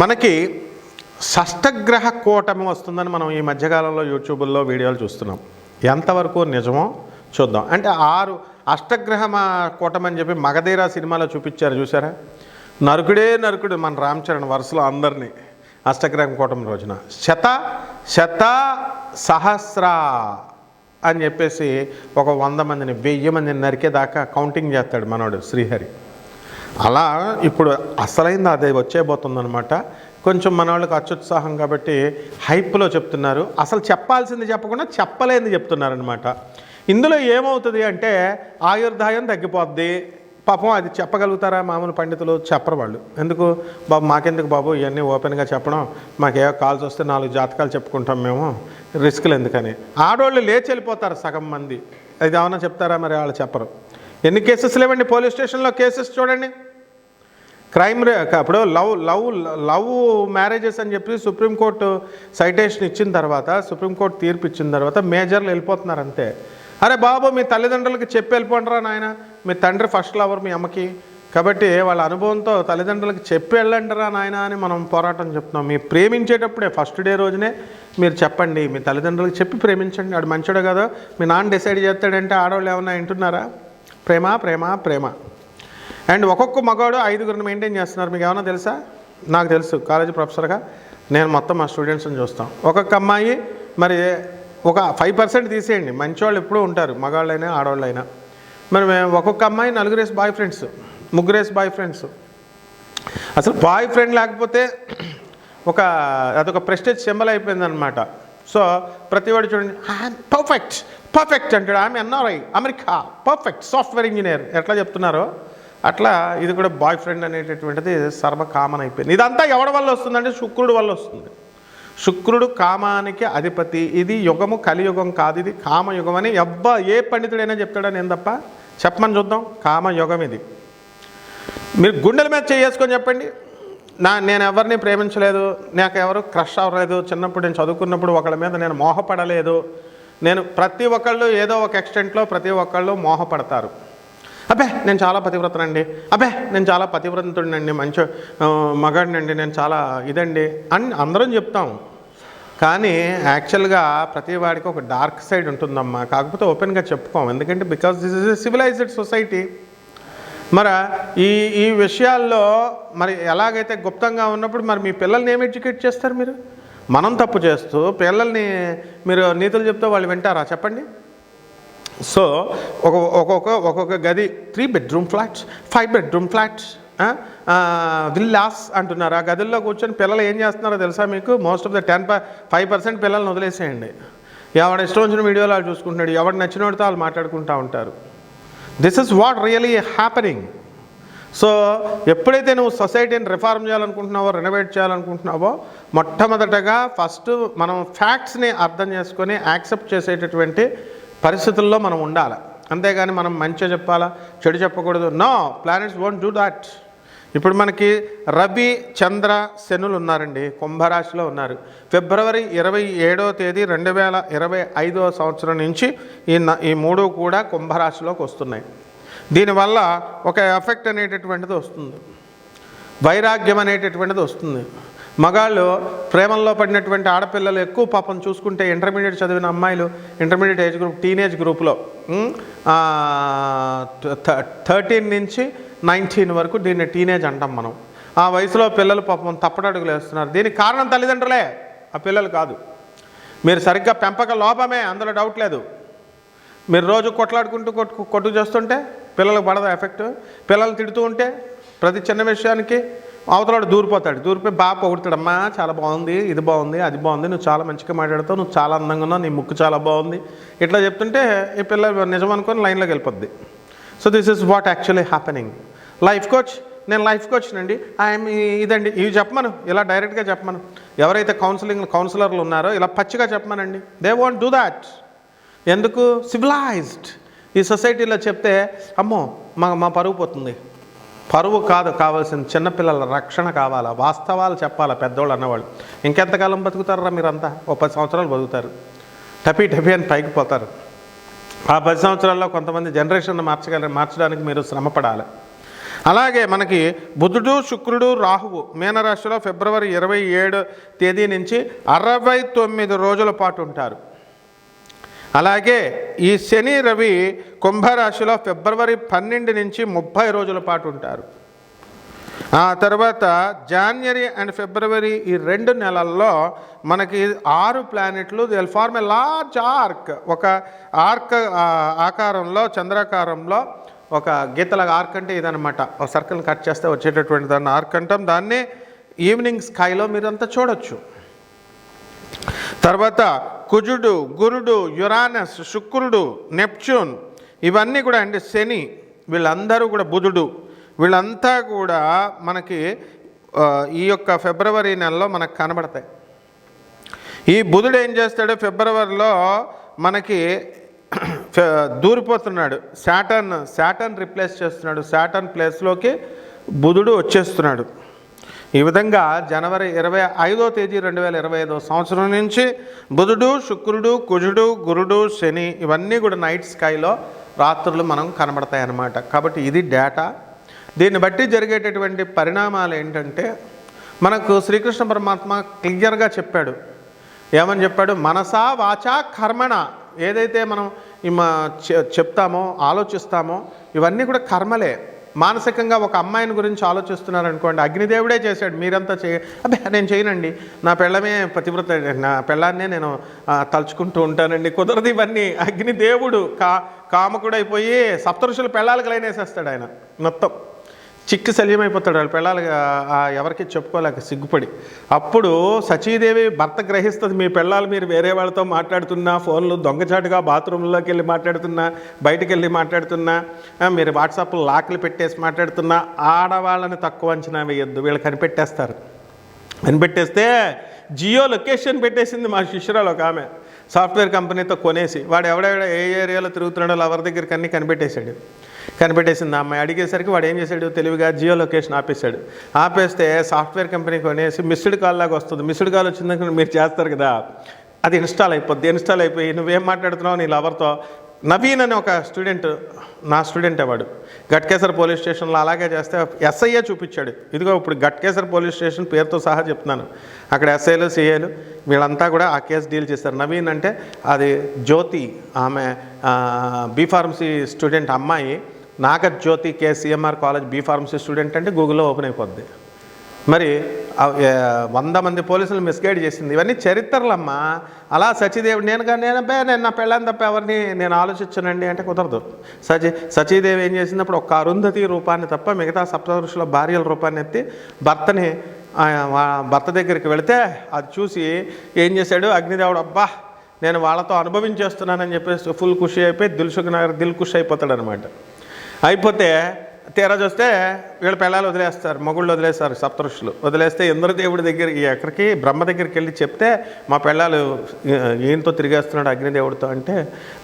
మనకి షష్టగ్రహ కూటమి వస్తుందని మనం ఈ మధ్యకాలంలో యూట్యూబ్లో వీడియోలు చూస్తున్నాం. ఎంతవరకు నిజమో చూద్దాం. అంటే 6 అష్టగ్రహ కూటమి అని చెప్పి మగధీర సినిమాలో చూపించారు, చూసారా? నరుకుడు మన రామ్ చరణ్ వరుసలో అందరినీ అష్టగ్రహం కూటమి రోజున శత సహస్ర అని చెప్పేసి ఒక 100 మందిని 1000 మందిని నరికేదాకా కౌంటింగ్ చేస్తాడు మనోడు శ్రీహరి. అలా ఇప్పుడు అసలైంది అదే వచ్చేబోతుందనమాట. కొంచెం మన వాళ్ళకి అత్యుత్సాహం కాబట్టి హైప్లో చెప్తున్నారు. అసలు చెప్పాల్సింది చెప్పకుండా చెప్పలేనిది చెప్తున్నారనమాట. ఇందులో ఏమవుతుంది అంటే ఆయుర్దాయం తగ్గిపోద్ది. పాపం అది చెప్పగలుగుతారా మామూలు పండితులు? చెప్పరు వాళ్ళు. ఎందుకు బాబు, మాకెందుకు బాబు ఇవన్నీ ఓపెన్గా చెప్పడం, మాకే కాల్స్ వస్తే 4 జాతకాలు చెప్పుకుంటాం మేము, రిస్కులు ఎందుకని. ఆడవాళ్ళు లేచి వెళ్ళిపోతారు సగం మంది. అది ఏమన్నా చెప్తారా? మరి వాళ్ళు చెప్పరు. ఎన్ని కేసెస్ లేవండి పోలీస్ స్టేషన్లో? కేసెస్ చూడండి. క్రైమ్ అప్పుడు లవ్ మ్యారేజెస్ అని చెప్పి సుప్రీంకోర్టు సైటేషన్ ఇచ్చిన తర్వాత, సుప్రీంకోర్టు తీర్పు ఇచ్చిన తర్వాత మేజర్లు వెళ్ళిపోతున్నారు అంతే. అరే బాబు, మీ తల్లిదండ్రులకి చెప్పి వెళ్ళిపోండిరా నాయన, మీ తండ్రి ఫస్ట్ లవర్ మీ అమ్మకి, కాబట్టి వాళ్ళ అనుభవంతో తల్లిదండ్రులకి చెప్పి వెళ్ళండిరా నాయన అని మనం పోరాటం చెప్తున్నాం. మీరు ప్రేమించేటప్పుడే ఫస్ట్ డే రోజునే మీరు చెప్పండి, మీ తల్లిదండ్రులకి చెప్పి ప్రేమించండి. ఆడు మంచోడే కదా, మీ నాన్న డిసైడ్ చేస్తాడంటే ఆడవాళ్ళు ఏమన్నా వింటున్నారా? ప్రేమ ప్రేమ ప్రేమ. అండ్ ఒక్కొక్క మగవాడు 5గురిని మెయింటైన్ చేస్తున్నారు. మీకు ఏమన్నా తెలుసా? నాకు తెలుసు, కాలేజీ ప్రొఫెసర్గా నేను మొత్తం మా స్టూడెంట్స్ని చూస్తాం. ఒక్కొక్క అమ్మాయి మరి ఒక 5% తీసేయండి, మంచివాళ్ళు ఎప్పుడూ ఉంటారు, మగవాళ్ళైనా ఆడవాళ్ళైనా. మరి ఒక్కొక్క అమ్మాయి 4 బాయ్ ఫ్రెండ్స్, 3 బాయ్ ఫ్రెండ్స్. అసలు బాయ్ ఫ్రెండ్ లేకపోతే అదొక ప్రెస్టేజ్ సింబల్ అయిపోయిందనమాట. సో ప్రతివాడు చూడండి, ఐఎమ్ పర్ఫెక్ట్ అంటాడు. ఆమె NRI, America, perfect software engineer. ఎట్లా చెప్తున్నారో అట్లా ఇది కూడా బాయ్ ఫ్రెండ్ అనేటటువంటిది సర్వకామన్ అయిపోయింది. ఇదంతా ఎవరి వల్ల వస్తుందంటే శుక్రుడు వల్ల వస్తుంది. శుక్రుడు కామానికి అధిపతి. ఇది యుగము కలియుగం కాదు, ఇది కామయుగం అని ఏ పండితుడైనా చెప్తాడని నేను తప్ప చెప్పమని చూద్దాం. కామయుగం ఇది. మీరు గుండెల మీద చేసుకొని చెప్పండి, నేను ఎవరిని ప్రేమించలేదు, నాకు ఎవరు క్రష్ అవ్వలేదు, చిన్నప్పుడు నేను చదువుకున్నప్పుడు ఒకళ్ళ మీద నేను మోహపడలేదు. ప్రతి ఒక్కళ్ళు ఏదో ఒక ఎక్స్టెంట్లో ప్రతి ఒక్కళ్ళు మోహపడతారు. అబ్బే నేను చాలా పతివ్రతనండి, అబ్బే నేను చాలా పతివ్రతుడినండి, మంచి మగాడినండి, నేను చాలా ఇదండి అని అందరం చెప్తాం. కానీ యాక్చువల్గా ప్రతి వాడికి ఒక డార్క్ సైడ్ ఉంటుందమ్మా. కాకపోతే ఓపెన్గా చెప్పుకోం, ఎందుకంటే because this is a civilised society. మరి ఈ విషయాల్లో మరి ఎలాగైతే గుప్తంగా ఉన్నప్పుడు మరి మీ పిల్లల్ని ఏమి ఎడ్యుకేట్ చేస్తారు మీరు? మనం తప్పు చేస్తూ పిల్లల్ని మీరు నీతులు చెప్తే వాళ్ళు వింటారా చెప్పండి? సో ఒక్కొక్క గది 3 bedroom flats, 5 bedroom flats, villas అంటున్నారు. ఆ గదుల్లో కూర్చొని పిల్లలు ఏం చేస్తున్నారో తెలుసా మీకు? మోస్ట్ ఆఫ్ ద 5% పిల్లల్ని వదిలేసేయండి. ఎవడ ఇష్టం వచ్చిన వీడియోలు వాళ్ళు చూసుకుంటున్నాడు, ఎవడు నచ్చిన వాడితో వాళ్ళు మాట్లాడుకుంటూ ఉంటారు. This is what really happening. So ఎప్పుడైతే నువ్వు సొసైటీని రిఫార్మ్ చేయాలనుకుంటున్నావో, రెనోవేట్ చేయాలనుకుంటున్నావో, మొట్టమొదటగా ఫస్ట్ మనం ఫ్యాక్ట్స్ని అర్థం చేసుకొని యాక్సెప్ట్ చేసేటటువంటి పరిస్థితుల్లో మనం ఉండాలి. అంతేగాని మనం మంచిగా చెప్పాలా, చెడు చెప్పకూడదు. No, planets won't do that. ఇప్పుడు మనకి రవి, చంద్ర, శనులు ఉన్నారండి, కుంభరాశిలో ఉన్నారు. ఫిబ్రవరి 27వ తేదీ 2025వ సంవత్సరం నుంచి ఈ 3 కూడా కుంభరాశిలోకి వస్తున్నాయి. దీనివల్ల ఒక ఎఫెక్ట్ అనేటటువంటిది వస్తుంది, వైరాగ్యం అనేటటువంటిది వస్తుంది. మగాళ్ళు ప్రేమల్లో పడినటువంటి ఆడపిల్లలు ఎక్కువ పాపం చూసుకుంటే ఇంటర్మీడియట్ చదివిన అమ్మాయిలు, ఇంటర్మీడియట్ ఏజ్ గ్రూప్, టీనేజ్ గ్రూప్లో 13 నుంచి 19 వరకు దీన్ని టీనేజ్ అంటాం మనం. ఆ వయసులో పిల్లలు పాపం తప్పటడుగులు వేస్తున్నారు. దీనికి కారణం తల్లిదండ్రులే, ఆ పిల్లలు కాదు. మీరు సరిగ్గా పెంపక లోపమే, అందులో డౌట్ లేదు. మీరు రోజు కొట్లాడుకుంటూ కొట్టు చేస్తుంటే పిల్లలకు పడదా ఎఫెక్ట్? పిల్లలు తిడుతూ ఉంటే ప్రతి చిన్న విషయానికి అవతలాడు దూరిపోయి బాగా పొగుడుతాడమ్మా, చాలా బాగుంది, ఇది బాగుంది, అది బాగుంది, నువ్వు చాలా మంచిగా మాట్లాడతావు, నువ్వు చాలా అందంగా ఉన్నావు, నీ ముక్కు చాలా బాగుంది, ఇట్లా చెప్తుంటే ఈ పిల్ల నిజం అనుకొని లైన్లోకి వెళ్ళిపోద్ది. So this is what actually happening. Life coach, నేను లైఫ్ కోచ్నండి, ఐఎమ్ ఇదండి, ఇవి చెప్పమను, ఇలా డైరెక్ట్గా చెప్పమను. ఎవరైతే కౌన్సిలర్లు ఉన్నారో ఇలా పచ్చిగా చెప్పమనండి. They want do that. ఎందుకు? సివిలైజ్డ్ ఈ సొసైటీలో చెప్తే అమ్మో మా పరువు పోతుంది. పరువు కాదు కావాల్సింది, చిన్నపిల్లల రక్షణ కావాలా, వాస్తవాలు చెప్పాలా పెద్దోళ్ళు అన్నవాళ్ళు. ఇంకెంతకాలం బతుకుతారా మీరంతా? 10 సంవత్సరాలు బతుకుతారు, టపీ అని పైకి పోతారు. ఆ 10 సంవత్సరాల్లో కొంతమంది జనరేషన్ మార్చడానికి మీరు శ్రమ పడాలి. అలాగే మనకి బుధుడు, శుక్రుడు, రాహువు మీనరాశిలో ఫిబ్రవరి 27 తేదీ నుంచి 69 రోజుల పాటు ఉంటారు. అలాగే ఈ శని, రవి కుంభరాశిలో ఫిబ్రవరి 12 నుంచి 30 రోజుల పాటు ఉంటారు. ఆ తర్వాత జనవరి అండ్ ఫిబ్రవరి ఈ 2 నెలల్లో మనకి 6 ప్లానెట్లు they'll form a large arc, ఒక ఆర్క్ ఆకారంలో, చంద్రాకారంలో ఒక గీతలాగా. ఆర్క్ అంటే ఇదనమాట, ఒక సర్కిల్ని కట్ చేస్తే వచ్చేటటువంటి దాన్ని ఆర్క్ అంటాం. దాన్ని ఈవినింగ్ స్కైలో మీరంతా చూడొచ్చు. తర్వాత కుజుడు, గురుడు, యురానస్, శుక్రుడు, నెప్ట్యూన్ ఇవన్నీ కూడా అంటే శని, వీళ్ళందరూ కూడా, బుధుడు, వీళ్ళంతా కూడా మనకి ఈ యొక్క ఫిబ్రవరి నెలలో మనకు కనబడతాయి. ఈ బుధుడు ఏం చేస్తాడు, ఫిబ్రవరిలో మనకి దూరిపోతున్నాడు. శాటర్న్ రిప్లేస్ చేస్తున్నాడు. శాటర్న్ ప్లేస్లోకి బుధుడు వచ్చేస్తున్నాడు. ఈ విధంగా జనవరి 25వ తేదీ 2025 సంవత్సరం నుంచి బుధుడు, శుక్రుడు, కుజుడు, గురుడు, శని ఇవన్నీ కూడా నైట్ స్కైలో రాత్రులు మనం కనబడతాయి అన్నమాట. కాబట్టి ఇది డేటా. దీన్ని బట్టి జరిగేటటువంటి పరిణామాలు ఏంటంటే, మనకు శ్రీకృష్ణ పరమాత్మ క్లియర్గా చెప్పాడు. ఏమని చెప్పాడు? మనసా వాచా కర్మణ. ఏదైతే మనం చెప్తామో, ఆలోచిస్తామో ఇవన్నీ కూడా కర్మలే. మానసికంగా ఒక అమ్మాయిని గురించి ఆలోచిస్తున్నారనుకోండి, అగ్నిదేవుడే చేశాడు. మీరంతా అబ్బే నేను చేయనండి, నా పెళ్ళమే పతివ్రత, నా పెళ్ళాన్నే నేను తలుచుకుంటూ ఉంటానండి, కుదరదు. ఇవన్నీ అగ్నిదేవుడు కామకుడైపోయి సప్తఋషులు పెళ్ళాలకు లైనేసేస్తాడు. ఆయన మొత్తం చిక్కి శల్యమైపోతాడు. వాళ్ళు పెళ్ళాలి ఎవరికి చెప్పుకోలేక సిగ్గుపడి. అప్పుడు సచీదేవి భర్త గ్రహిస్తుంది, మీ పెళ్ళాలు మీరు వేరే వాళ్ళతో మాట్లాడుతున్నా, ఫోన్లు దొంగచాటుగా బాత్రూంలోకి వెళ్ళి మాట్లాడుతున్నా, బయటికి వెళ్ళి మాట్లాడుతున్నా, మీరు వాట్సాప్లో లాక్లు పెట్టేసి మాట్లాడుతున్నా, ఆడవాళ్ళని తక్కువ అంచనా వేయొద్దు, వీళ్ళు కనిపెట్టేస్తారు. కనిపెట్టేస్తే జియో లొకేషన్ పెట్టేసింది మా శిష్యురాలు ఒక ఆమె, సాఫ్ట్వేర్ కంపెనీతో కొనేసి. వాడు ఎవడెవడ ఏ ఏరియాలో తిరుగుతున్నాడో ఎవరి దగ్గరికి అన్నీ కనిపెట్టేసింది ఆ అమ్మాయి. అడిగేసరికి వాడు ఏం చేశాడు, తెలివిగా జియో లొకేషన్ ఆపేశాడు. ఆపేస్తే సాఫ్ట్వేర్ కంపెనీ కొనేసి మిస్డ్ కాల్ లాగా వస్తుంది. మిస్డ్ కాల్ వచ్చిందని మీరు చేస్తారు కదా, అది ఇన్స్టాల్ అయిపోద్ది. ఇన్స్టాల్ అయిపోయి నువ్వేం మాట్లాడుతున్నావు నీ లవర్తో. నవీన్ అని ఒక స్టూడెంట్, నా స్టూడెంటే వాడు, గట్కేసర్ పోలీస్ స్టేషన్లో అలాగే చేస్తే ఎస్ఐఏ చూపించాడు. ఇదిగో ఇప్పుడు గట్కేసర్ పోలీస్ స్టేషన్ పేరుతో సహా చెప్తున్నాను. అక్కడ ఎస్ఐలు, సిఐలు వీళ్ళంతా కూడా ఆ కేసు డీల్ చేస్తారు. నవీన్ అంటే అది జ్యోతి, ఆమె బీఫార్మసీ స్టూడెంట్ అమ్మాయి. నాగర్ జ్యోతి KCMR కాలేజ్ బీఫార్మసీ స్టూడెంట్ అంటే గూగుల్లో ఓపెన్ అయిపోద్ది. మరి 100 మంది పోలీసులు మిస్గైడ్ చేసింది. ఇవన్నీ చరిత్రలమ్మా. అలా సచీదేవి నేను నా పెళ్ళాన్ని తప్ప ఎవరిని నేను ఆలోచించనండి అంటే కుదరదు. సచీదేవి ఏం చేసినప్పుడు ఒక అరుంధతి రూపాన్ని తప్ప మిగతా సప్తఋషుల భార్యల రూపాన్ని ఎత్తి భర్త దగ్గరికి వెళితే అది చూసి ఏం చేశాడు అగ్నిదేవుడు, అబ్బా నేను వాళ్ళతో అనుభవించేస్తున్నానని చెప్పేసి ఫుల్ ఖుషి అయిపోయి దిల్ ఖుషి అయిపోతాడు అనమాట. అయిపోతే తీరా చూస్తే వీళ్ళ పిల్లలు వదిలేస్తారు, మగుళ్ళు వదిలేస్తారు, సప్తఋషులు వదిలేస్తే ఇంద్రదేవుడి దగ్గరికి, ఎక్కడికి బ్రహ్మ దగ్గరికి వెళ్ళి చెప్తే మా పిల్లలు ఈయనతో తిరిగేస్తున్నాడు అగ్నిదేవుడితో అంటే,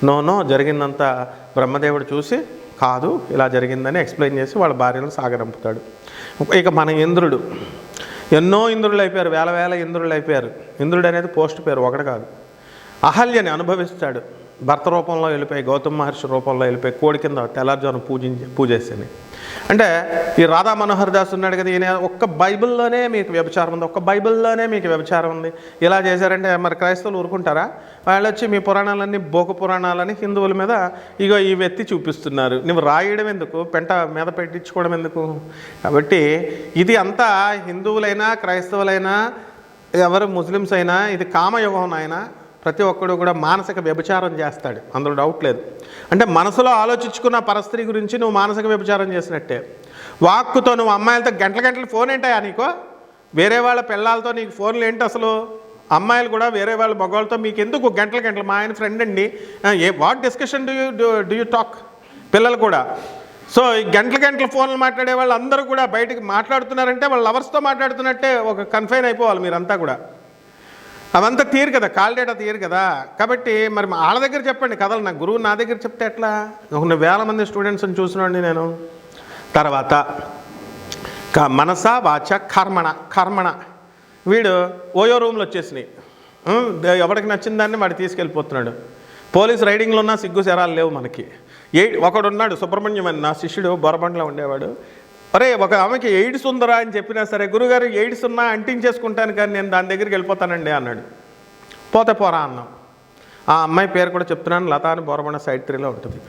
నో జరిగిందంతా బ్రహ్మదేవుడు చూసి కాదు ఇలా జరిగిందని ఎక్స్ప్లెయిన్ చేసి వాళ్ళ భార్యను సాగరంపుతాడు. ఇక మన ఇంద్రుడు, ఎన్నో ఇంద్రులు అయిపోయారు, వేల ఇంద్రులు అయిపోయారు. ఇంద్రుడు అనేది పోస్ట్ పేరు, ఒకటి కాదు. అహల్యని అనుభవిస్తాడు. భర్త రూపంలో వెళ్ళిపోయి, గౌతమ మహర్షి రూపంలో వెళ్ళిపోయి కోడి కింద తెల్లారుజాను పూజేసి. అంటే ఈ రాధా మనోహర్ దాస్ ఉన్నాడు కదా, ఈయన ఒక్క బైబిల్లోనే మీకు వ్యభిచారం ఉంది, ఒక్క బైబిల్లోనే మీకు వ్యభిచారం ఉంది. ఇలా చేశారంటే మరి క్రైస్తవులు ఊరుకుంటారా? వాళ్ళు వచ్చి మీ పురాణాలన్నీ బోక పురాణాలని హిందువుల మీద ఇగో ఈ ఎత్తి చూపిస్తున్నారు. నువ్వు రాయడం ఎందుకు, పెంట మీద పెట్టించుకోవడం ఎందుకు? కాబట్టి ఇది అంతా హిందువులైనా క్రైస్తవులైనా ఎవరు ముస్లిమ్స్ అయినా ఇది కామయుగం. ఆయన ప్రతి ఒక్కడు కూడా మానసిక వ్యభిచారం చేస్తాడు, అందులో డౌట్ లేదు. అంటే మనసులో ఆలోచించుకున్న పరస్త్రీ గురించి నువ్వు మానసిక వ్యభిచారం చేసినట్టే. వాక్కుతో నువ్వు అమ్మాయిలతో గంటల ఫోన్ ఏంటయా నీకు? వేరే వాళ్ళ పిల్లలతో నీకు ఫోన్లు ఏంటి అసలు? అమ్మాయిలు కూడా వేరే వాళ్ళ మగవాళ్ళతో మీకు ఎందుకు గంటలు? మా ఆయన ఫ్రెండ్ అండి, what discussion do you talk? పిల్లలు కూడా. సో ఈ గంటల ఫోన్లు మాట్లాడే వాళ్ళు అందరూ కూడా బయటకు మాట్లాడుతున్నారంటే వాళ్ళ లవర్స్తో మాట్లాడుతున్నట్టే ఒక కన్ఫైన్ అయిపోవాలి మీరంతా కూడా. అవంతా తీరు కదా, కాల్ డేటా తీరు కదా. కాబట్టి మరి వాళ్ళ దగ్గర చెప్పండి కథలు, నా గురువు నా దగ్గర చెప్తే ఎట్లా? కొన్ని వేల మంది స్టూడెంట్స్ని చూసినండి నేను. తర్వాత మనస వాచ కర్మణ వీడు ఓయో రూమ్లో వచ్చేసినాయి. ఎవరికి నచ్చిన దాన్ని వాడు తీసుకెళ్ళిపోతున్నాడు. పోలీస్ రైడింగ్లో ఉన్న సిగ్గు శరాలు లేవు మనకి. ఒకడు ఉన్నాడు సుబ్రహ్మణ్యం అని, నా శిష్యుడు బొరబండ్లో ఉండేవాడు. అరే ఒక ఆమెకి ఎయిడ్స్ ఉందరా అని చెప్పినా సరే, గురుగారు ఎయిడ్స్ ఉన్నా అంటించేసుకుంటాను కానీ నేను దాని దగ్గరికి వెళ్ళిపోతానండి అన్నాడు. పోతే పోరా అన్నాం. ఆ అమ్మాయి పేరు కూడా చెప్తున్నాను, లతా అని బోరబండ సైడ్ 3లో ఉంటుంది.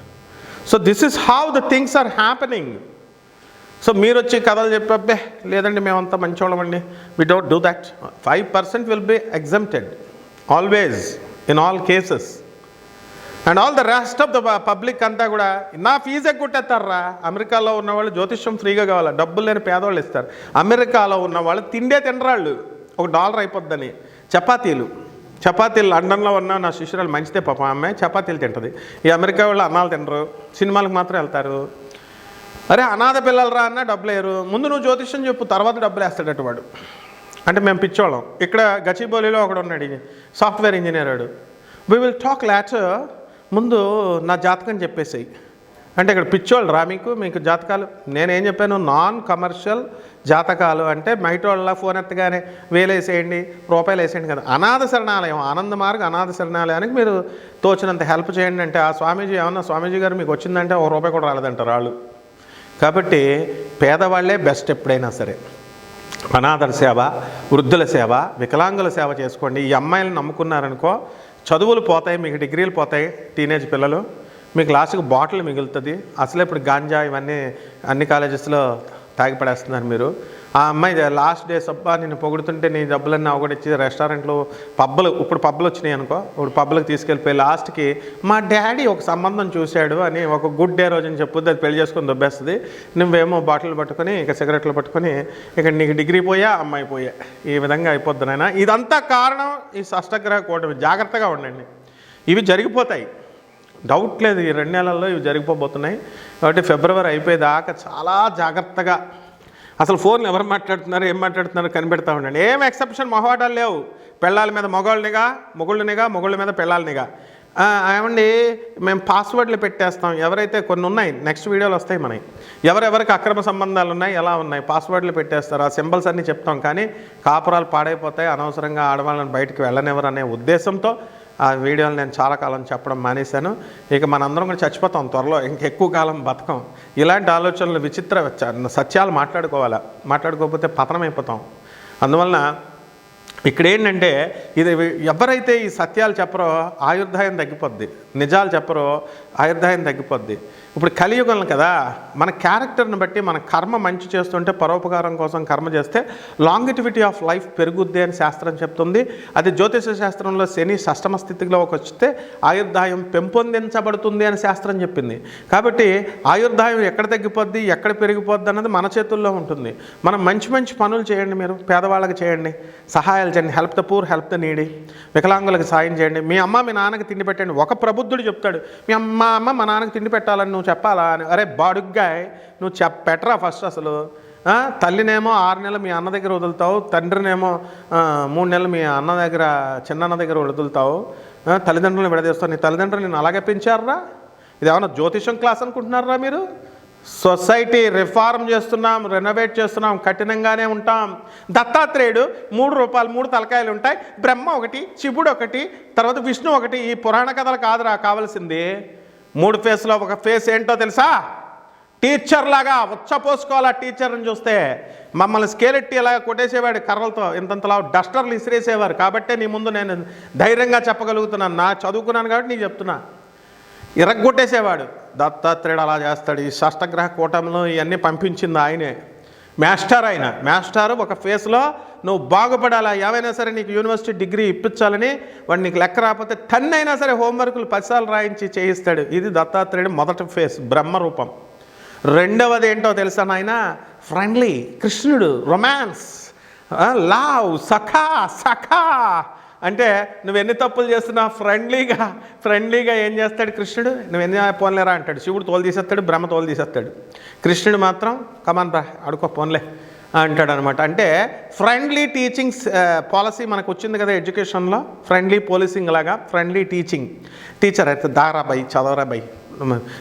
So this is how the things are happening. సో మీరు వచ్చి కథలు చెప్పే లేదండి మేమంతా మంచోళ్ళమండి, we don't do that. 5% will be exempted always in all cases. And all the rest of the public అంతా కూడా నా ఫీజు ఎగ్గొట్టేస్తారా. అమెరికాలో ఉన్నవాళ్ళు జ్యోతిష్యం ఫ్రీగా కావాలా, డబ్బులు లేని పేదవాళ్ళు ఇస్తారు. అమెరికాలో ఉన్నవాళ్ళు తిండే తినరాళ్ళు, $1 అయిపోద్దని. చపాతీలు లండన్లో ఉన్న నా శిష్యురాలు మంచిదే పాపం, అమ్మాయి చపాతీలు తింటుంది. ఈ అమెరికా వాళ్ళు అన్నాలు తినరు, సినిమాలకు మాత్రం వెళ్తారు. అరే అనాథ పిల్లలు రా అన్న డబ్బులు వేయరు, ముందు నువ్వు జ్యోతిష్యం చెప్పు తర్వాత డబ్బులు వేస్తాడట వాడు. అంటే మేము పిచ్చోళ్ళం. ఇక్కడ గచ్చిబౌలిలో ఒకడు ఉన్నాడు, సాఫ్ట్వేర్ ఇంజనీర్ వాడు. వీ విల్ టాక్ లాటర్, ముందు నా జాతకం చెప్పేసాయి అంటే ఇక్కడ పిచ్చోళ్ళు రా మీకు జాతకాలు. నేనేం చెప్పాను, నాన్ కమర్షియల్ జాతకాలు అంటే మైటోళ్ళ ఫోన్ ఎత్తగానే వేలేసేయండి, రూపాయలు వేసేయండి కదా. అనాథ శరణాలయం, ఆనంద మార్గ అనాథ శరణాలయానికి మీరు తోచినంత హెల్ప్ చేయండి అంటే ఆ స్వామీజీ ఏమన్నా, స్వామీజీ గారు మీకు వచ్చిందంటే ₹1 కూడా రాలేదంటారు వాళ్ళు. కాబట్టి పేదవాళ్లే బెస్ట్ ఎప్పుడైనా సరే. అనాథల సేవ, వృద్ధుల సేవ, వికలాంగుల సేవ చేసుకోండి. ఈ అమ్మాయిలను నమ్ముకున్నారనుకో చదువులు పోతాయి, మీకు డిగ్రీలు పోతాయి, టీనేజ్ పిల్లలు, మీకు లాస్ట్కి బాటిల్ మిగులుతుంది. అసలు ఇప్పుడు గాంజా ఇవన్నీ అన్ని కాలేజెస్లో తాగి పడేస్తున్నారు మీరు. ఆ అమ్మాయి లాస్ట్ డే సబ్బా నేను పొగుడుతుంటే నీ డబ్బులన్నీ అవగొడిచ్చి రెస్టారెంట్లు ఇప్పుడు పబ్బులు వచ్చినాయి అనుకో, ఇప్పుడు పబ్బులకు తీసుకెళ్ళిపోయి లాస్ట్కి మా డాడీ ఒక సంబంధం చూశాడు అని ఒక గుడ్ డే రోజు అని చెప్పుద్ది, అది పెళ్లి చేసుకొని దొబ్బేస్తుంది. నువ్వేమో బాటిల్ పట్టుకొని ఇక సిగరెట్లు పట్టుకొని ఇక నీకు డిగ్రీ పోయా, అమ్మాయి పోయా, ఈ విధంగా అయిపోద్ది నాయన. ఇదంతా కారణం ఈ షష్టగ్రహ కూటమి. జాగ్రత్తగా ఉండండి, ఇవి జరిగిపోతాయి, డౌట్ లేదు. ఈ 2 నెలల్లో ఇవి జరిగిపోబోతున్నాయి. కాబట్టి ఫిబ్రవరి అయిపోయేదాకా చాలా జాగ్రత్తగా, అసలు ఫోన్లు ఎవరు మాట్లాడుతున్నారు ఏం మాట్లాడుతున్నారో కనిపెడతా ఉండండి. ఏం ఎక్సెప్షన్ మొహవాటాలు లేవు. పెళ్ళాల మీద మొగోళ్ళనిగా, మొగుళ్ళ మీద పెళ్ళాలనిగా. ఏమండి మేము పాస్వర్డ్లు పెట్టేస్తాం, ఎవరైతే కొన్ని ఉన్నాయి నెక్స్ట్ వీడియోలు వస్తాయి మనకి, ఎవరెవరికి అక్రమ సంబంధాలు ఉన్నాయి ఎలా ఉన్నాయి పాస్వర్డ్లు పెట్టేస్తారు. ఆ సింబల్స్ అన్నీ చెప్తాం కానీ కాపురాలు పాడైపోతాయి, అనవసరంగా ఆడవాళ్ళని బయటికి వెళ్ళనివ్వరు అనే ఉద్దేశంతో ఆ వీడియోలు నేను చాలా కాలం చెప్పడం మానేశాను. ఇక మనందరం కూడా చచ్చిపోతాం త్వరలో, ఇంకెక్కువ కాలం బతకం. ఇలాంటి ఆలోచనలు విచిత్ర సత్యాలు మాట్లాడుకోకపోతే పతనం అయిపోతాం. అందువలన ఇక్కడ ఏంటంటే ఇది ఎవరైతే ఈ సత్యాలు చెప్పరో ఆయుర్దాయం తగ్గిపోద్ది, నిజాలు చెప్పరో ఆయుర్దాయం తగ్గిపోద్ది. ఇప్పుడు కలియుగం కదా, మన క్యారెక్టర్ని బట్టి మన కర్మ మంచి చేస్తుంటే పరోపకారం కోసం కర్మ చేస్తే లాంగిటివిటీ ఆఫ్ లైఫ్ పెరుగుద్ది అని శాస్త్రం చెప్తుంది. అది జ్యోతిష శాస్త్రంలో శని షష్టమ స్థితిలోకి వస్తే ఆయుర్దాయం పెంపొందించబడుతుంది అని శాస్త్రం చెప్పింది. కాబట్టి ఆయుర్దాయం ఎక్కడ తగ్గిపోద్ది ఎక్కడ పెరిగిపోద్ది అన్నది మన చేతుల్లో ఉంటుంది. మనం మంచి మంచి పనులు చేయండి, మీరు పేదవాళ్ళకి చేయండి, సహాయాలు చేయండి, help the poor, help the needy, వికలాంగులకు సాయం చేయండి. మీ అమ్మ మీ నాన్నకి తిండి పెట్టండి. ఒక ప్రబుద్ధుడు చెప్తాడు, మీ అమ్మ మా నాన్నకి తిండి పెట్టాలని నువ్వు చెప్పాలా అని. అరే బాడుగ్గాయ్, నువ్వు పెట్టరా ఫస్ట్. అసలు తల్లినేమో 6 నెలలు మీ అన్న దగ్గర వదులుతావు, తండ్రినేమో 3 నెలలు మీ అన్న దగ్గర చిన్నన్న దగ్గర వదులుతావు, తల్లిదండ్రులను విడదీస్తావు. నీ తల్లిదండ్రులు నేను అలాగే పెంచారా? ఇది ఏమన్నా జ్యోతిషం క్లాస్ అనుకుంటున్నారా మీరు? సొసైటీ రిఫార్మ్ చేస్తున్నాం, రెనోవేట్ చేస్తున్నాం, కఠినంగానే ఉంటాం. దత్తాత్రేయుడు ₹3 3 తలకాయలు ఉంటాయి, బ్రహ్మ ఒకటి, శివుడు ఒకటి, తర్వాత విష్ణు ఒకటి. ఈ పురాణ కథలు కాదురా కావాల్సింది. 3 ఫేస్లో ఒక ఫేస్ ఏంటో తెలుసా? టీచర్ లాగా ఉచ్చపోసుకోవాలి. ఆ టీచర్ని చూస్తే మమ్మల్ని స్కేలెట్టి ఇలా కొట్టేసేవాడు కర్రలతో, ఇంతంతలా డస్టర్లు ఇసిరేసేవారు. కాబట్టే నీ ముందు నేను ధైర్యంగా చెప్పగలుగుతున్నాను, నా చదువుకున్నాను కాబట్టి నీకు చెప్తున్నా. ఇరగ్గొట్టేసేవాడు దత్తాత్రేయుడు, అలా చేస్తాడు. ఈ షష్టగ్రహ కూటమిలో ఇవన్నీ పంపించింది ఆయనే, మాస్టర్. ఒక ఫేస్లో నువ్వు బాగుపడాలా, ఏమైనా సరే నీకు యూనివర్సిటీ డిగ్రీ ఇప్పించాలని వాడు నీకు లెక్క రాకపోతే తన్నైనా సరే హోంవర్కులు 10 సార్లు రాయించి చేయిస్తాడు. ఇది దత్తాత్రేయుడు మొదటి ఫేస్, బ్రహ్మరూపం. రెండవది ఏంటో తెలుసా నాయన? ఫ్రెండ్లీ, కృష్ణుడు, రొమాన్స్, లవ్, సఖా అంటే నువ్వు ఎన్ని తప్పులు చేస్తున్నా ఫ్రెండ్లీగా ఏం చేస్తాడు కృష్ణుడు? నువ్వు ఎన్ని పోన్లేరా అంటాడు. శివుడు తోలు తీసేస్తాడు, బ్రహ్మ తోలు తీసేస్తాడు. కృష్ణుడు మాత్రం కమాన్ రా అడుకో పోన్లే అంటాడు అనమాట. అంటే ఫ్రెండ్లీ టీచింగ్స్ పాలసీ మనకు వచ్చింది కదా ఎడ్యుకేషన్లో, ఫ్రెండ్లీ పోలీసింగ్ లాగా ఫ్రెండ్లీ టీచర్ అయితే దారా బై చదవరా బై,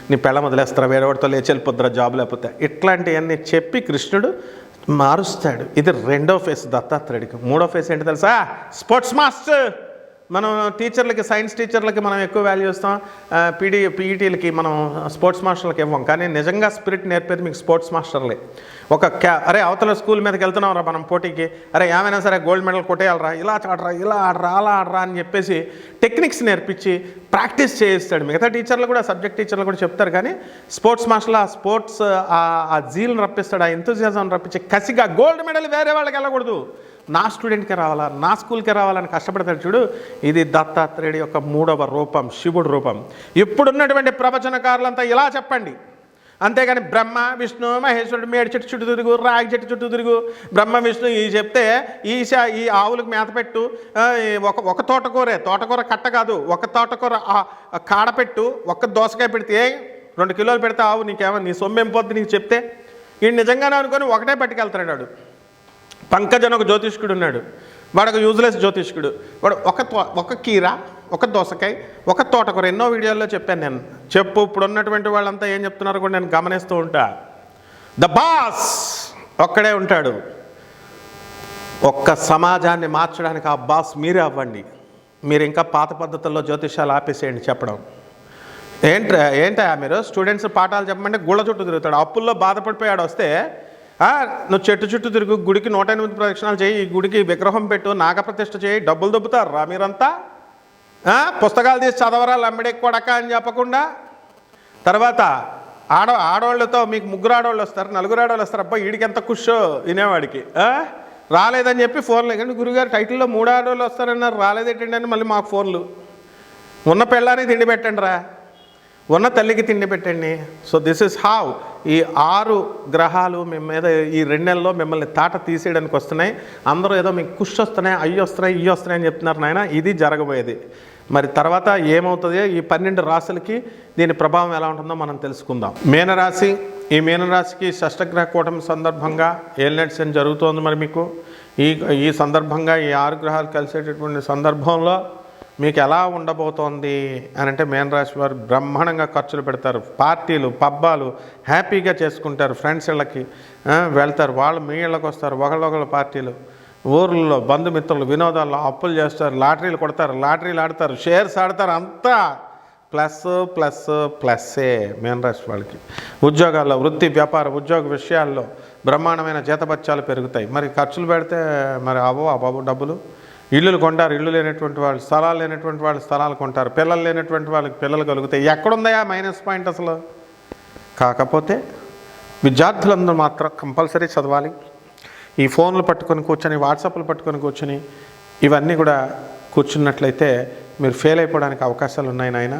నీ పెళ్ళ వదిలేస్తారా, వేరేవాడితో లేచి వెళ్ళిపోద్దురా జాబ్ లేకపోతే, ఇట్లాంటివన్నీ చెప్పి కృష్ణుడు మారుస్తాడు. ఇది రెండో ఫేస్ దత్తాత్రేయుడికి. మూడో ఫేస్ ఏంటి తెలుసా? Sports master. మనం టీచర్లకి, సైన్స్ టీచర్లకి మనం ఎక్కువ వాల్యూ ఇస్తాం, పీఈటీలకి మనం స్పోర్ట్స్ మాస్టర్లకి ఇవ్వం. కానీ నిజంగా స్పిరిట్ నేర్పేది మీకు స్పోర్ట్స్ మాస్టర్లే. అరే అవతల స్కూల్ మీదకి వెళ్తున్నాం రా మనం పోటీకి, అరే ఏమైనా సరే గోల్డ్ మెడల్ కొట్టేయాలరా, ఇలా ఆడరా, ఇలా ఆడరా, అలా ఆడరా అని చెప్పేసి టెక్నిక్స్ నేర్పించి ప్రాక్టీస్ చేయిస్తాడు. మిగతా టీచర్లు కూడా, సబ్జెక్ట్ టీచర్లు కూడా చెప్తారు, కానీ స్పోర్ట్స్ మాస్టర్లు ఆ స్పోర్ట్స్ ఆ జీల్ని రప్పిస్తాడు, ఆ ఎంతూజియాజం రప్పించి కసిగా గోల్డ్ మెడల్ వేరే వాళ్ళకి వెళ్ళకూడదు, నా స్టూడెంట్కే రావాలా, నా స్కూల్కే రావాలని కష్టపడతాడు చూడు. ఇది దత్తాత్రేయుడి యొక్క 3వ రూపం, శివుడు రూపం. ఇప్పుడున్నటువంటి ప్రవచనకారులంతా ఇలా చెప్పండి, అంతేగాని బ్రహ్మ విష్ణు మహేశ్వరుడు మేడి చెట్టు చుట్టూ తిరుగు, రాగి చెట్టు చుట్టూ తిరుగు, బ్రహ్మ విష్ణు ఈ చెప్తే ఈ ఆవులకు మేత పెట్టు, ఒక తోటకూర కట్ట కాదు, ఒక తోటకూర కాడపెట్టు, ఒక్క దోసకాయ పెడితే 2 కిలోలు పెడితే ఆవు నీకేమో నీ సొమ్మేం పోద్ది నీకు చెప్తే. ఈ నిజంగానే అనుకొని ఒకటే పట్టుకెళ్తాడు. పంకజ్ అని ఒక జ్యోతిష్కుడు ఉన్నాడు, వాడు ఒక యూజ్లెస్ జ్యోతిష్కుడు. వాడు ఒక కీర, ఒక దోసకాయ, ఒక తోటకూర, ఎన్నో వీడియోల్లో చెప్పాను నేను. ఇప్పుడు ఉన్నటువంటి వాళ్ళంతా ఏం చెప్తున్నారో కూడా నేను గమనిస్తూ ఉంటా. ద బాస్ ఒక్కడే ఉంటాడు. ఒక్క సమాజాన్ని మార్చడానికి ఆ బాస్ మీరే అవ్వండి. మీరు ఇంకా పాత పద్ధతుల్లో జ్యోతిష్యాలు ఆపేసేయండి చెప్పడం. ఏంటా మీరు స్టూడెంట్స్ పాఠాలు చెప్పమంటే గుళ్ళ చుట్టూ తిరుగుతాడు. అప్పుల్లో బాధపడిపోయాడు వస్తే, నువ్వు చెట్టు చుట్టూ తిరుగు, గుడికి 108 ప్రదక్షిణాలు చేయి, ఈ గుడికి విగ్రహం పెట్టు, నాగప్రతిష్ఠ చేయి, డబ్బులు దొబ్బుతారు రా మీరంతా. పుస్తకాలు తీసి చదవరా లంబడే కొడక అని చెప్పకుండా. తర్వాత ఆడవాళ్ళతో మీకు 3 ఆడవాళ్ళు వస్తారు, 4 ఆడవాళ్ళు వస్తారు. అబ్బా వీడికి ఎంత కుషో వినేవాడికి. రాలేదని చెప్పి ఫోన్లు, కానీ గురుగారు టైటిల్లో 3 ఆడవాళ్ళు వస్తారన్నారు, రాలేదేంటండి అని మళ్ళీ మాకు ఫోన్లు. ఉన్న పెళ్ళానికి తిండి పెట్టండి రా, ఉన్న తల్లికి తిండి పెట్టండి. సో దిస్ ఇస్ హౌ ఈ 6 గ్రహాలు మేము మీద ఈ 2 నెలల్లో మిమ్మల్ని తాట తీసేయడానికి వస్తున్నాయి. అందరూ ఏదో మీకు కుష్ వస్తున్నాయి, అయ్యి వస్తున్నాయి, ఇవి వస్తున్నాయి అని చెప్తున్నారు నాయన. ఇది జరగబోయేది. మరి తర్వాత ఏమవుతుంది, ఈ 12 రాశులకి దీని ప్రభావం ఎలా ఉంటుందో మనం తెలుసుకుందాం. మీనరాశి, ఈ మీనరాశికి షష్టగ్రహ కూటమి సందర్భంగా ఏలినాటి శని జరుగుతోంది. మరి మీకు ఈ సందర్భంగా ఈ 6 గ్రహాలు కలిసేటటువంటి సందర్భంలో మీకు ఎలా ఉండబోతోంది అని అంటే, మీనరాశి వారు బ్రహ్మాండంగా ఖర్చులు పెడతారు, పార్టీలు పబ్బాలు హ్యాపీగా చేసుకుంటారు, ఫ్రెండ్స్ ఇళ్ళకి వెళ్తారు, వాళ్ళు మీ ఇళ్ళకి వస్తారు, ఒకళ్ళొకళ్ళు పార్టీలు, ఊర్లలో బంధుమిత్రులు, వినోదాల్లో అప్పులు చేస్తారు, లాటరీలు కొడతారు, లాటరీలు ఆడతారు, షేర్స్ ఆడతారు, అంతా ప్లస్సే మీనరాశి వాళ్ళకి. ఉద్యోగాల్లో, వృత్తి వ్యాపార ఉద్యోగ విషయాల్లో బ్రహ్మాండమైన జీతభత్యాలు పెరుగుతాయి. మరి ఖర్చులు పెడితే మరి బాబు డబ్బులు. ఇల్లులు కొంటారు, ఇల్లు లేనటువంటి వాళ్ళు, స్థలాలు లేనటువంటి వాళ్ళు స్థలాలు కొంటారు, పిల్లలు లేనటువంటి వాళ్ళకి పిల్లలు కలుగుతాయి. ఎక్కడుందయా మైనస్ పాయింట్ అసలు? కాకపోతే విద్యార్థులందరూ మాత్రం కంపల్సరీ చదవాలి. ఈ ఫోన్లు పట్టుకొని కూర్చొని, వాట్సాప్లు పట్టుకొని కూర్చొని ఇవన్నీ కూడా కూర్చున్నట్లయితే మీరు ఫెయిల్ అయిపోవడానికి అవకాశాలు ఉన్నాయి నాయన.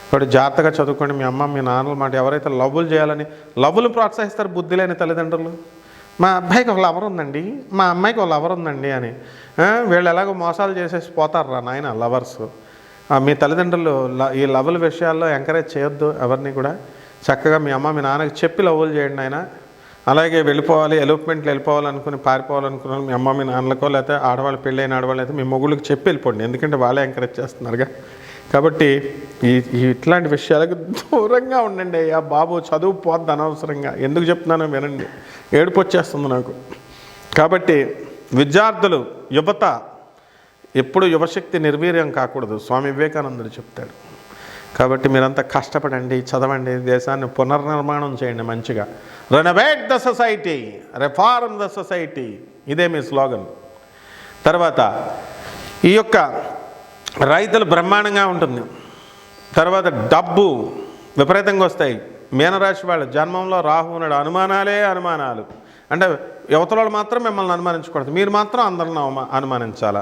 కాబట్టి జాగ్రత్తగా చదువుకోండి. మీ అమ్మ మీ నాన్నల మాట, ఎవరైతే లవ్వులు చేయాలని లవ్వులు ప్రోత్సహిస్తారు బుద్ధి లేని తల్లిదండ్రులు, మా అబ్బాయికి ఒక లవర్ ఉందండి, మా అమ్మాయికి ఒక లవర్ ఉందండి అని వీళ్ళు ఎలాగో మోసాలు చేసేసి పోతారు రా నాయన లవర్స్. మీ తల్లిదండ్రులు ఈ లవ్వుల విషయాల్లో ఎంకరేజ్ చేయొద్దు ఎవరిని కూడా. చక్కగా మీ అమ్మ మీ నాన్నకి చెప్పి లవ్వులు చేయండి ఆయన. అలాగే వెళ్ళిపోవాలి, ఎలోప్మెంట్లు వెళ్ళిపోవాలనుకుని పారిపోవాలనుకున్న మీ అమ్మ మీ నాన్నలకో, లేకపోతే ఆడవాళ్ళు పెళ్ళైన ఆడవాళ్ళు అయితే మీ మొగుళ్ళకి చెప్పి వెళ్ళిపోండి, ఎందుకంటే వాళ్ళే ఎంకరేజ్ చేస్తున్నారుగా. కాబట్టి ఇట్లాంటి విషయాలకు దూరంగా ఉండండి. అయ్యా బాబు చదువు పోద్ది అనవసరంగా. ఎందుకు చెప్తున్నానో వినండి, ఏడుపు వచ్చేస్తుంది నాకు. కాబట్టి విద్యార్థులు, యువత ఎప్పుడు యువశక్తి నిర్వీర్యం కాకూడదు, స్వామి వివేకానందుడు చెప్తాడు. కాబట్టి మీరంతా కష్టపడండి, చదవండి, దేశాన్ని పునర్నిర్మాణం చేయండి మంచిగా. Renovate the society, reform the society, ఇదే మీ స్లోగన్. తర్వాత ఈ యొక్క రైతులు బ్రహ్మాండంగా ఉంటుంది. తర్వాత డబ్బు విపరీతంగా వస్తాయి. మీనరాశి వాళ్ళ జన్మంలో రాహు ఉన్నాడు, అనుమానాలు. అంటే యువతలో మాత్రం మిమ్మల్ని అనుమానించకూడదు, మీరు మాత్రం అందరిని అనుమానించాలా.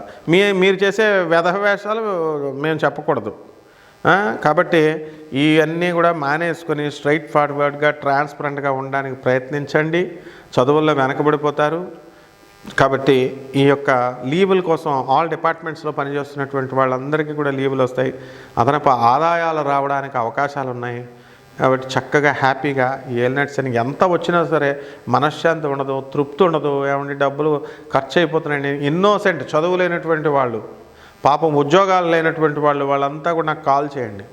మీరు చేసే వేషాలు మేము చెప్పకూడదు. కాబట్టి ఇవన్నీ కూడా మానేసుకొని స్ట్రైట్ ఫార్వర్డ్గా ట్రాన్స్పరెంట్గా ఉండడానికి ప్రయత్నించండి. చదువుల్లో వెనకబడిపోతారు. కాబట్టి ఈ యొక్క లీవుల కోసం ఆల్ డిపార్ట్మెంట్స్లో పనిచేస్తున్నటువంటి వాళ్ళందరికీ కూడా లీవులు వస్తాయి, అదనపు ఆదాయాలు రావడానికి అవకాశాలు ఉన్నాయి. కాబట్టి చక్కగా హ్యాపీగా ఏలినాటి శని ఎంత వచ్చినా సరే మనశ్శాంతి ఉండదు, తృప్తి ఉండదు. ఏమంటే డబ్బులు ఖర్చు అయిపోతున్నాయండి. ఇన్నోసెంట్ చదువు లేనటువంటి వాళ్ళు, పాపం ఉద్యోగాలు లేనటువంటి వాళ్ళు, వాళ్ళంతా కూడా నాకు కాల్ చేయండి.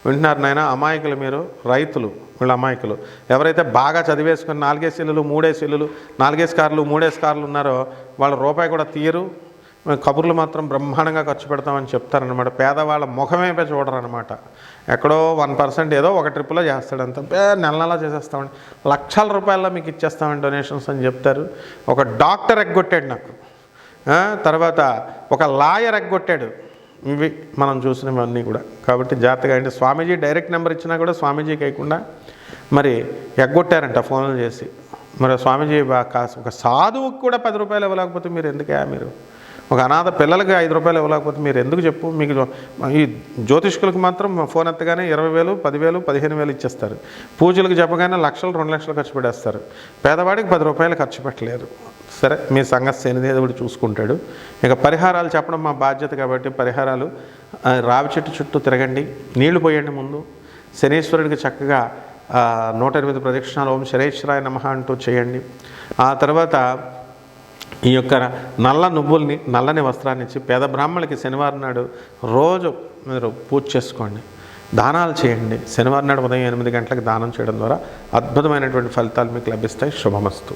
వింటున్నారు నాయన, అమాయకులు మీరు, రైతులు వీళ్ళు అమాయకులు. ఎవరైతే బాగా చదివేసుకొని 4 ఇల్లులు 3 ఇల్లులు 4 కార్లు 3 కార్లు ఉన్నారో వాళ్ళు రూపాయి కూడా తీయరు. కబుర్లు మాత్రం బ్రహ్మాండంగా ఖర్చు పెడతామని చెప్తారనమాట. పేదవాళ్ళ ముఖమే చూడరు అనమాట. ఎక్కడో 1% ఏదో ఒక ట్రిప్లో చేస్తాడంత, నెల నెలా చేసేస్తామండి, లక్షల రూపాయల్లో మీకు ఇచ్చేస్తామండి డొనేషన్స్ అని చెప్తారు. ఒక డాక్టర్ ఎగ్గొట్టాడు నాకు, తర్వాత ఒక లాయర్ ఎగ్గొట్టాడు. ఇవి మనం చూసినవన్నీ కూడా. కాబట్టి జాగ్రత్తగా అంటే స్వామీజీ డైరెక్ట్ నెంబర్ ఇచ్చినా కూడా స్వామీజీకి వేయకుండా మరి ఎగ్గొట్టారంట ఫోన్లు చేసి. మరి స్వామీజీ ఒక సాధువుకి కూడా 10 రూపాయలు ఇవ్వలేకపోతే మీరు ఎందుకే, మీరు ఒక అనాథ పిల్లలకి 5 రూపాయలు ఇవ్వలేకపోతే మీరు ఎందుకు చెప్పు. మీకు ఈ జ్యోతిష్కులకు మాత్రం ఫోన్ ఎత్తగానే 20,000, 10,000, 15,000 ఇచ్చేస్తారు. పూజలకు చెప్పగానే లక్షలు 2 లక్షలు ఖర్చు పెట్టేస్తారు. పేదవాడికి 10 రూపాయలు ఖర్చు పెట్టలేరు. సరే, మీ సంగతి శనిదేవుడు చూసుకుంటాడు. ఇక పరిహారాలు చెప్పడం మా బాధ్యత కాబట్టి పరిహారాలు, రావి చెట్టు చుట్టూ తిరగండి, నీళ్లు పోయండి ముందు. శనీశ్వరుడికి చక్కగా 108 ప్రదక్షిణాలు ఓం శనైశ్వరాయ నమః అంటూ చేయండి. ఆ తర్వాత ఈ యొక్క నల్ల నువ్వుల్ని, నల్లని వస్త్రాన్ని ఇచ్చి పేద బ్రాహ్మణులకి శనివారం నాడు రోజు మీరు పూజ చేసుకోండి, దానాలు చేయండి. శనివారం నాడు ఉదయం 8 గంటలకు దానం చేయడం ద్వారా అద్భుతమైనటువంటి ఫలితాలు మీకు లభిస్తాయి. శుభమస్తు.